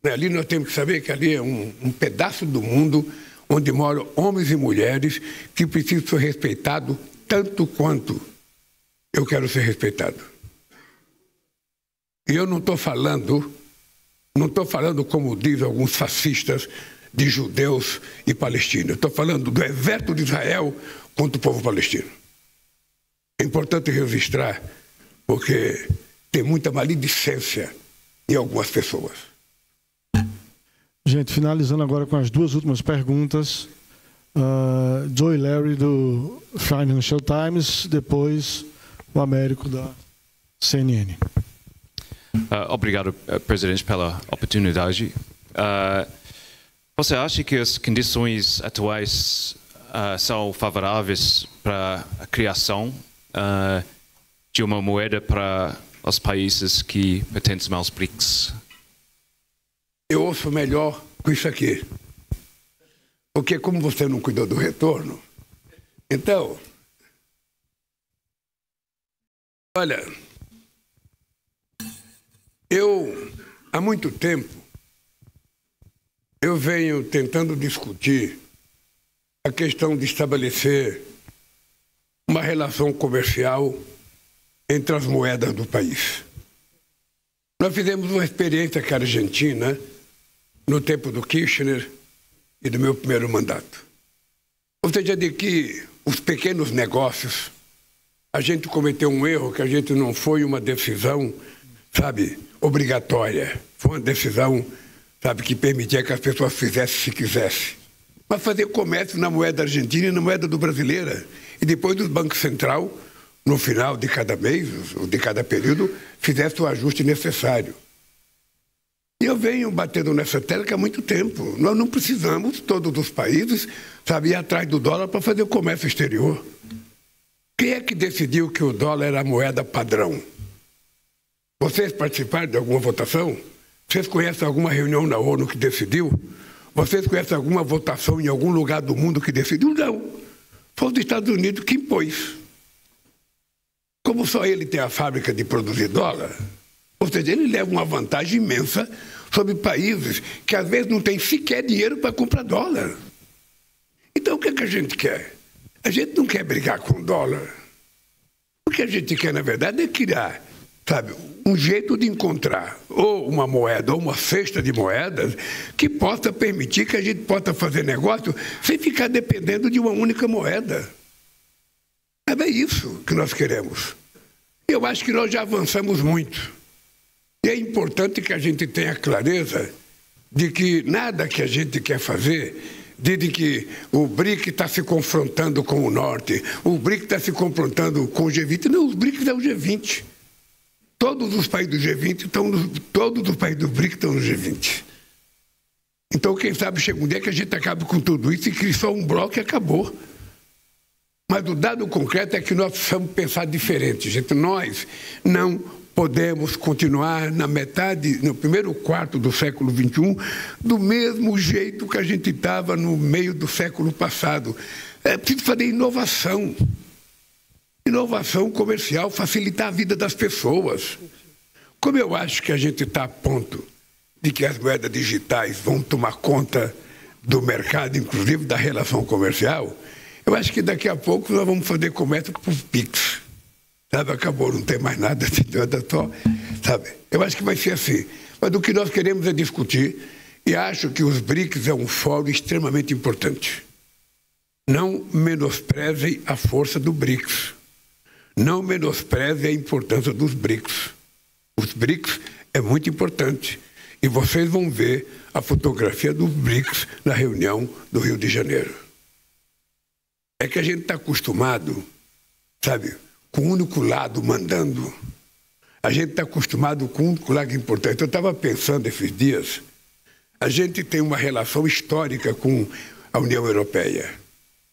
Speaker 1: Ali nós temos que saber que ali é um pedaço do mundo onde moram homens e mulheres que precisam ser respeitados tanto quanto eu quero ser respeitado. E eu não estou falando como dizem alguns fascistas, de judeus e palestinos. Estou falando do exército de Israel contra o povo palestino. É importante registrar, porque tem muita maledicência em algumas pessoas.
Speaker 2: Gente, finalizando agora com as duas últimas perguntas. Joy Larry, do Financial Times, depois o Américo, da CNN.
Speaker 8: Obrigado, presidente, pela oportunidade. Você acha que as condições atuais são favoráveis para a criação de uma moeda para os países que pertencem aos BRICS?
Speaker 1: Eu ouço melhor com isso aqui. Porque como você não cuidou do retorno, então, olha, há muito tempo, eu venho tentando discutir a questão de estabelecer uma relação comercial entre as moedas do país. Nós fizemos uma experiência com a Argentina no tempo do Kirchner e do meu primeiro mandato. Ou seja, de que os pequenos negócios, a gente cometeu um erro que a gente não foi uma decisão, sabe, obrigatória. Foi uma decisão, sabe, que permitia que as pessoas fizessem se quisessem. Mas fazer comércio na moeda argentina e na moeda do brasileira. E depois do Banco Central, no final de cada mês, ou de cada período, fizesse o ajuste necessário. E eu venho batendo nessa tecla há muito tempo. Nós não precisamos, todos os países, sabe, ir atrás do dólar para fazer o comércio exterior. Quem é que decidiu que o dólar era a moeda padrão? Vocês participaram de alguma votação? Vocês conhecem alguma reunião na ONU que decidiu? Vocês conhecem alguma votação em algum lugar do mundo que decidiu? Não. Foi os Estados Unidos que impôs. Como só ele tem a fábrica de produzir dólar, ou seja, ele leva uma vantagem imensa sobre países que às vezes não têm sequer dinheiro para comprar dólar. Então o que é que a gente quer? A gente não quer brigar com o dólar. O que a gente quer, na verdade, é criar, sabe, um jeito de encontrar ou uma moeda ou uma cesta de moedas que possa permitir que a gente possa fazer negócio sem ficar dependendo de uma única moeda. É isso que nós queremos. Eu acho que nós já avançamos muito. E é importante que a gente tenha clareza de que nada que a gente quer fazer, dizem que o BRIC está se confrontando com o Norte, o BRIC está se confrontando com o G20. Não, os BRICS é o G20. Todos os países do G20 estão todos os países do BRIC estão no G20. Então, quem sabe chega um dia que a gente acabe com tudo isso e cria só um bloco e acabou. Mas o dado concreto é que nós precisamos pensar diferente, gente. Nós não podemos continuar na metade, no primeiro quarto do século XXI, do mesmo jeito que a gente estava no meio do século passado. É preciso fazer inovação. Inovação comercial, facilitar a vida das pessoas. Como eu acho que a gente está a ponto de que as moedas digitais vão tomar conta do mercado, inclusive da relação comercial, eu acho que daqui a pouco nós vamos fazer comércio por Pix. Sabe, acabou, não tem mais nada, só, sabe? Eu acho que vai ser assim. Mas o que nós queremos é discutir, e acho que os BRICS é um fórum extremamente importante. Não menosprezem a força do BRICS. Não menosprezem a importância dos BRICS. Os BRICS é muito importante. E vocês vão ver a fotografia dos BRICS na reunião do Rio de Janeiro. É que a gente está acostumado, sabe, com um único lado mandando. A gente está acostumado com um único lado importante. Eu estava pensando esses dias, a gente tem uma relação histórica com a União Europeia.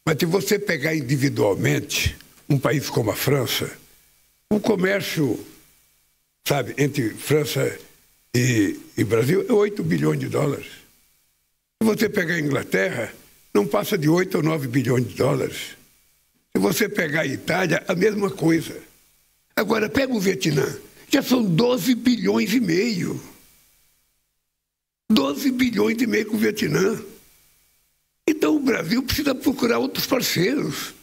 Speaker 1: Mas se você pegar individualmente um país como a França, o comércio, sabe, entre França e Brasil é 8 bilhões de dólares. Se você pegar a Inglaterra, não passa de 8 ou 9 bilhões de dólares. Se você pegar a Itália, a mesma coisa. Agora, pega o Vietnã, já são 12 bilhões e meio. 12 bilhões e meio com o Vietnã. Então o Brasil precisa procurar outros parceiros.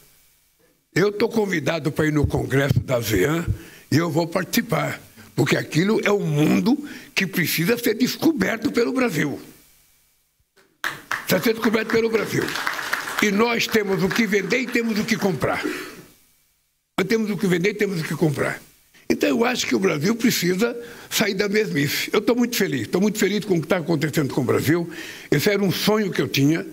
Speaker 1: Eu estou convidado para ir no Congresso da ASEAN e eu vou participar, porque aquilo é um mundo que precisa ser descoberto pelo Brasil. Precisa ser descoberto pelo Brasil. E nós temos o que vender e temos o que comprar. Nós temos o que vender e temos o que comprar. Então eu acho que o Brasil precisa sair da mesmice. Eu estou muito feliz com o que está acontecendo com o Brasil. Esse era um sonho que eu tinha,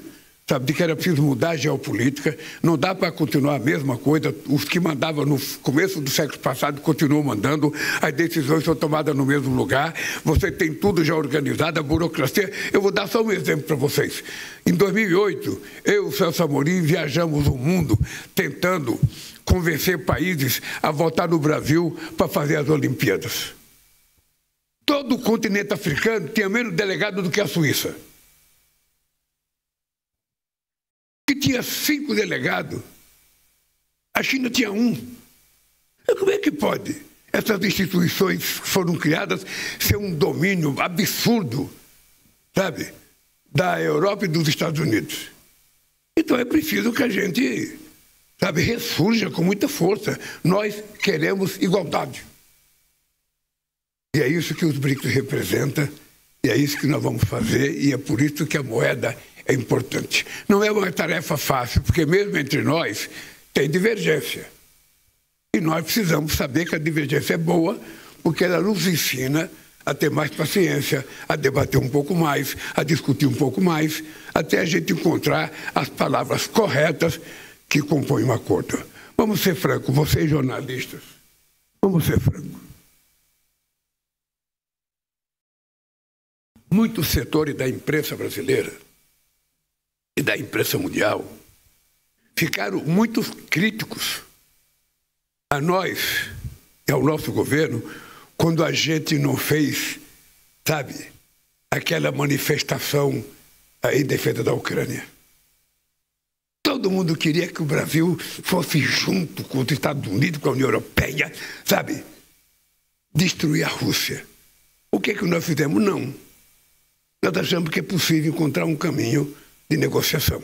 Speaker 1: sabe, de que era preciso mudar a geopolítica. Não dá para continuar a mesma coisa. Os que mandavam no começo do século passado continuam mandando. As decisões são tomadas no mesmo lugar. Você tem tudo já organizado, a burocracia. Eu vou dar só um exemplo para vocês. Em 2008, eu e o Celso Amorim viajamos o mundo tentando convencer países a votar no Brasil para fazer as Olimpíadas. Todo o continente africano tinha menos delegado do que a Suíça. Que tinha 5 delegados, a China tinha 1. Como é que pode essas instituições que foram criadas ser um domínio absurdo, sabe, da Europa e dos Estados Unidos? Então é preciso que a gente, sabe, ressurja com muita força. Nós queremos igualdade. E é isso que os BRICS representam, e é isso que nós vamos fazer, e é por isso que a moeda é importante. Não é uma tarefa fácil, porque mesmo entre nós tem divergência. E nós precisamos saber que a divergência é boa, porque ela nos ensina a ter mais paciência, a debater um pouco mais, a discutir um pouco mais, até a gente encontrar as palavras corretas que compõem um acordo. Vamos ser francos, vocês jornalistas, vamos ser francos. Muitos setores da imprensa brasileira e da imprensa mundial ficaram muito críticos a nós e ao nosso governo quando a gente não fez, sabe, aquela manifestação em defesa da Ucrânia. Todo mundo queria que o Brasil fosse junto com os Estados Unidos, com a União Europeia, sabe? Destruir a Rússia. O que nós fizemos? Não. Nós achamos que é possível encontrar um caminho de negociação.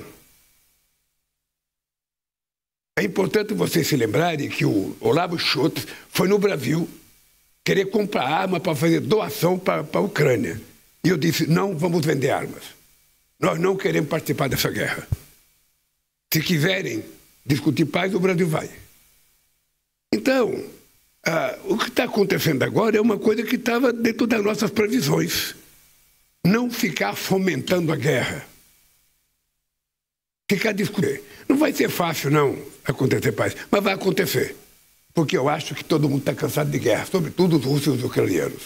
Speaker 1: É importante vocês se lembrarem que o Olavo Scholz foi no Brasil querer comprar arma para fazer doação para a Ucrânia. E eu disse, não vamos vender armas. Nós não queremos participar dessa guerra. Se quiserem discutir paz, o Brasil vai. Então, o que está acontecendo agora é uma coisa que estava dentro das nossas previsões. Não ficar fomentando a guerra. Ficar discutindo. Não vai ser fácil, não, acontecer paz, mas vai acontecer. Porque eu acho que todo mundo está cansado de guerra, sobretudo os russos e os ucranianos.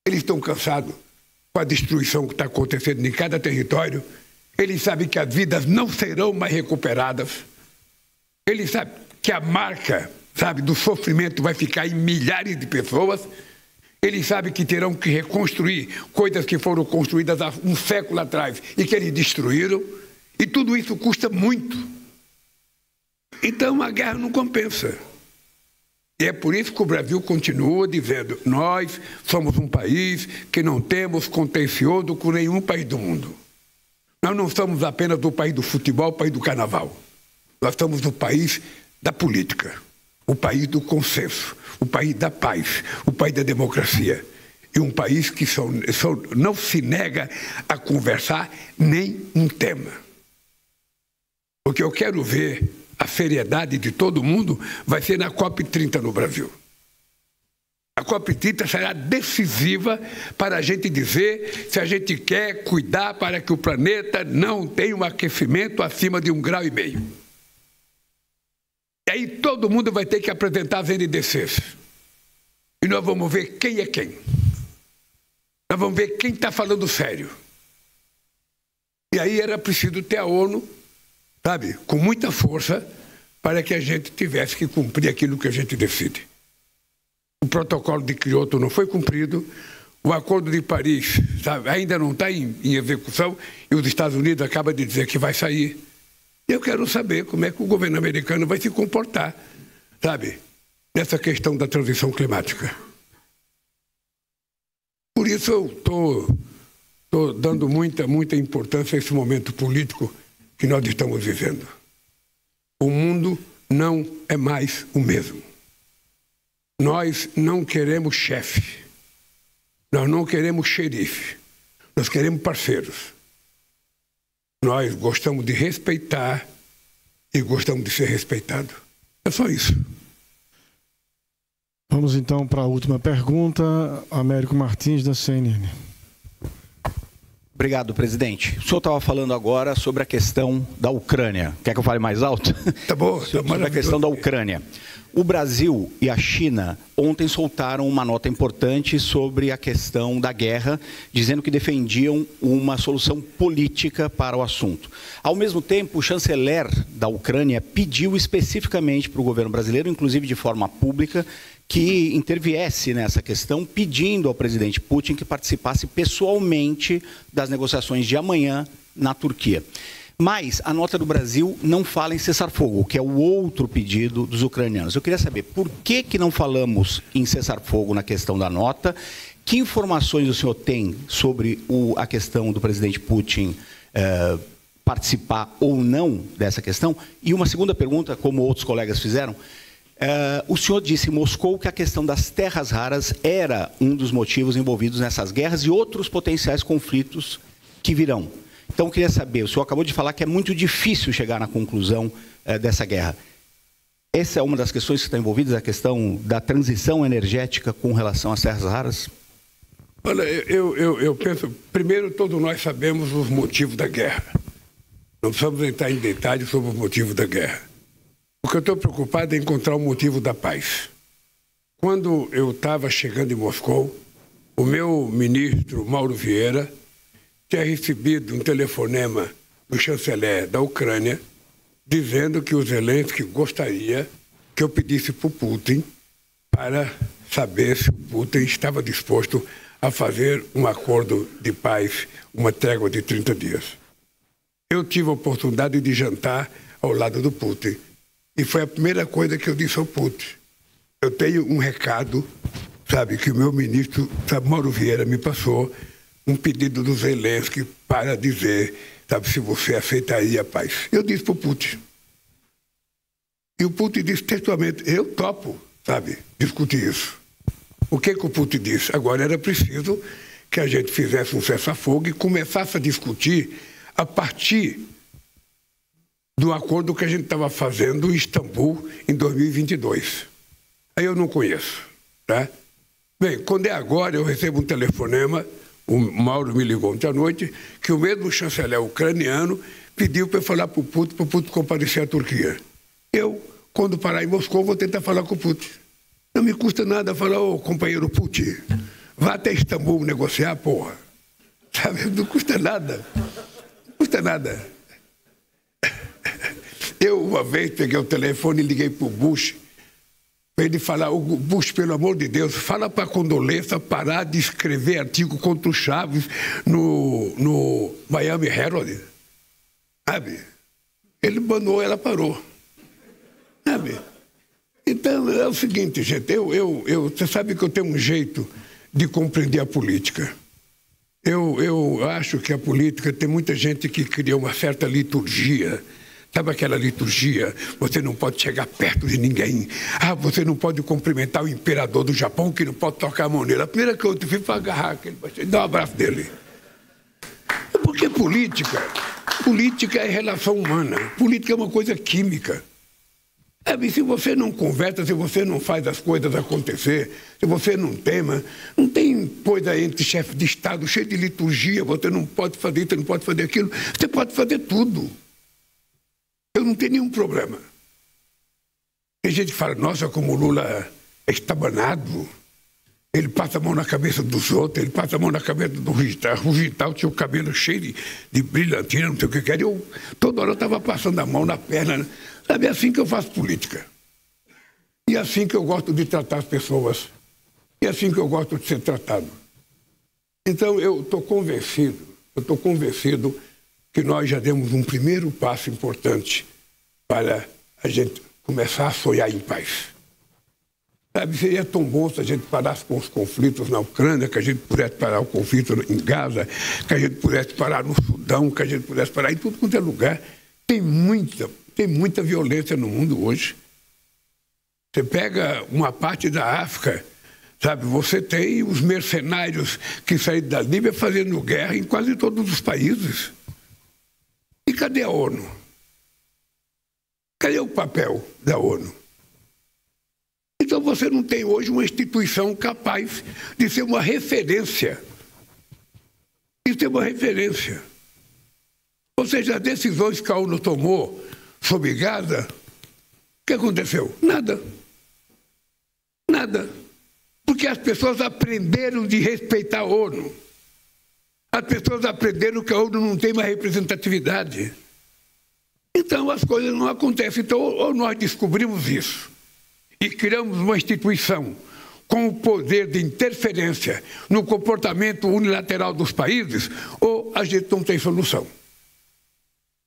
Speaker 1: Eles estão cansados com a destruição que está acontecendo em cada território. Eles sabem que as vidas não serão mais recuperadas. Eles sabem que a marca, sabe, do sofrimento vai ficar em milhares de pessoas. Eles sabem que terão que reconstruir coisas que foram construídas há um século atrás e que eles destruíram. E tudo isso custa muito. Então a guerra não compensa. E é por isso que o Brasil continua dizendo, nós somos um país que não temos contencioso com nenhum país do mundo. Nós não somos apenas o país do futebol, o país do carnaval. Nós somos o país da política, o país do consenso, o país da paz, o país da democracia. E um país que não se nega a conversar nem um tema. Porque eu quero ver a seriedade de todo mundo vai ser na COP30 no Brasil. A COP30 será decisiva para a gente dizer se a gente quer cuidar para que o planeta não tenha um aquecimento acima de 1,5 graus. E aí todo mundo vai ter que apresentar as NDCs. E nós vamos ver quem é quem. Nós vamos ver quem está falando sério. E aí era preciso ter a ONU, sabe, com muita força, para que a gente tivesse que cumprir aquilo que a gente decide. O protocolo de Kyoto não foi cumprido, o Acordo de Paris, sabe, ainda não está em execução, e os Estados Unidos acabam de dizer que vai sair. E eu quero saber como é que o governo americano vai se comportar, sabe, nessa questão da transição climática. Por isso eu estou dando muita importância a esse momento político que nós estamos vivendo. O mundo não é mais o mesmo. Nós não queremos chefe, nós não queremos xerife, nós queremos parceiros. Nós gostamos de respeitar e gostamos de ser respeitados. É só isso.
Speaker 2: Vamos então para a última pergunta, Américo Martins, da CNN.
Speaker 9: Obrigado, presidente. O senhor estava falando agora sobre a questão da Ucrânia. Quer que eu fale mais alto?
Speaker 1: Tá bom.
Speaker 9: Sobre a questão da Ucrânia. O Brasil e a China ontem soltaram uma nota importante sobre a questão da guerra, dizendo que defendiam uma solução política para o assunto. Ao mesmo tempo, o chanceler da Ucrânia pediu especificamente para o governo brasileiro, inclusive de forma pública, que interviesse nessa questão, pedindo ao presidente Putin que participasse pessoalmente das negociações de amanhã na Turquia. Mas a nota do Brasil não fala em cessar-fogo, que é o outro pedido dos ucranianos. Eu queria saber por que não falamos em cessar-fogo na questão da nota, que informações o senhor tem sobre a questão do presidente Putin participar ou não dessa questão? E uma segunda pergunta, como outros colegas fizeram, o senhor disse em Moscou que a questão das terras raras era um dos motivos envolvidos nessas guerras e outros potenciais conflitos que virão. Então, eu queria saber, o senhor acabou de falar que é muito difícil chegar na conclusão dessa guerra. Essa é uma das questões que está envolvida, a questão da transição energética com relação às terras raras?
Speaker 1: Olha, eu penso, primeiro, todos nós sabemos os motivos da guerra. Não precisamos entrar em detalhes sobre os motivos da guerra. O que eu estou preocupado é encontrar o motivo da paz. Quando eu estava chegando em Moscou, o meu ministro, Mauro Vieira, tinha recebido um telefonema do chanceler da Ucrânia dizendo que o Zelensky gostaria que eu pedisse para o Putin para saber se o Putin estava disposto a fazer um acordo de paz, uma trégua de 30 dias. Eu tive a oportunidade de jantar ao lado do Putin. E foi a primeira coisa que eu disse ao Putin. Eu tenho um recado, sabe, que o meu ministro, sabe, Mauro Vieira, me passou, um pedido do Zelensky para dizer, sabe, se você aceitaria a paz. Eu disse para o Putin. E o Putin disse textualmente, eu topo, sabe, discutir isso. O que o Putin disse? Agora era preciso que a gente fizesse um cessar-fogo e começasse a discutir a partir do acordo que a gente estava fazendo em Istambul em 2022. Aí eu não conheço, tá? Bem, quando é agora, eu recebo um telefonema, o Mauro me ligou ontem à noite, que o mesmo chanceler ucraniano pediu para eu falar para o Putin comparecer à Turquia. Eu, quando parar em Moscou, vou tentar falar com o Putin. Não me custa nada falar, ô companheiro Putin, vá até Istambul negociar, porra. Sabe, não custa nada. Não custa nada. Eu, uma vez, peguei o telefone e liguei para o Bush, para ele falar, o Bush, pelo amor de Deus, fala para a Condoleezza parar de escrever artigo contra o Chaves no Miami Herald. Sabe? Ele banou, ela parou. Sabe? Então, é o seguinte, gente, você sabe que eu tenho um jeito de compreender a política. Eu acho que a política tem muita gente que cria uma certa liturgia. Sabe aquela liturgia? Você não pode chegar perto de ninguém. Ah, você não pode cumprimentar o imperador do Japão, que não pode tocar a mão nele. A primeira coisa que eu fiz foi agarrar aquele baixinho, dar um abraço dele. Porque política é relação humana. Política é uma coisa química. Se você não conversa, se você não faz as coisas acontecer, se você não tema, não tem coisa entre chefe de Estado cheio de liturgia, você não pode fazer isso, não pode fazer aquilo, você pode fazer tudo. Eu não tenho nenhum problema. Tem gente que fala, nossa, como o Lula é estabanado, ele passa a mão na cabeça dos outros, ele passa a mão na cabeça do Rugital. O Rugital tinha o cabelo cheio de brilhantina, não sei o que era, eu toda hora estava passando a mão na perna, né? Sabe, é assim que eu faço política. E é assim que eu gosto de tratar as pessoas. E é assim que eu gosto de ser tratado. Então, eu estou convencido que nós já demos um primeiro passo importante para a gente começar a sonhar em paz. Sabe, seria tão bom se a gente parasse com os conflitos na Ucrânia, que a gente pudesse parar o conflito em Gaza, que a gente pudesse parar no Sudão, que a gente pudesse parar em tudo quanto é lugar. Tem muita violência no mundo hoje. Você pega uma parte da África, sabe, você tem os mercenários que saíram da Líbia fazendo guerra em quase todos os países. E cadê a ONU? Cadê o papel da ONU? Então você não tem hoje uma instituição capaz de ser uma referência. De ser uma referência. Ou seja, as decisões que a ONU tomou sobre Gaza, o que aconteceu? Nada. Nada. Porque as pessoas aprenderam de respeitar a ONU. As pessoas aprenderam que a ONU não tem mais representatividade. Então as coisas não acontecem. Então, ou nós descobrimos isso e criamos uma instituição com o poder de interferência no comportamento unilateral dos países, ou a gente não tem solução.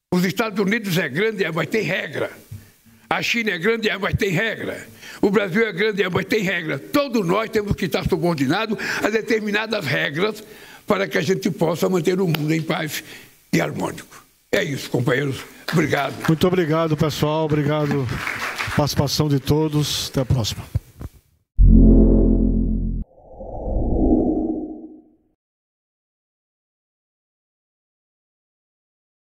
Speaker 1: Os Estados Unidos é grande, mas tem regra. A China é grande, mas tem regra. O Brasil é grande, mas tem regra. Todos nós temos que estar subordinados a determinadas regras para que a gente possa manter o mundo em paz e harmônico. É isso, companheiros. Obrigado.
Speaker 2: Muito obrigado, pessoal. Obrigado pela participação de todos. Até a próxima.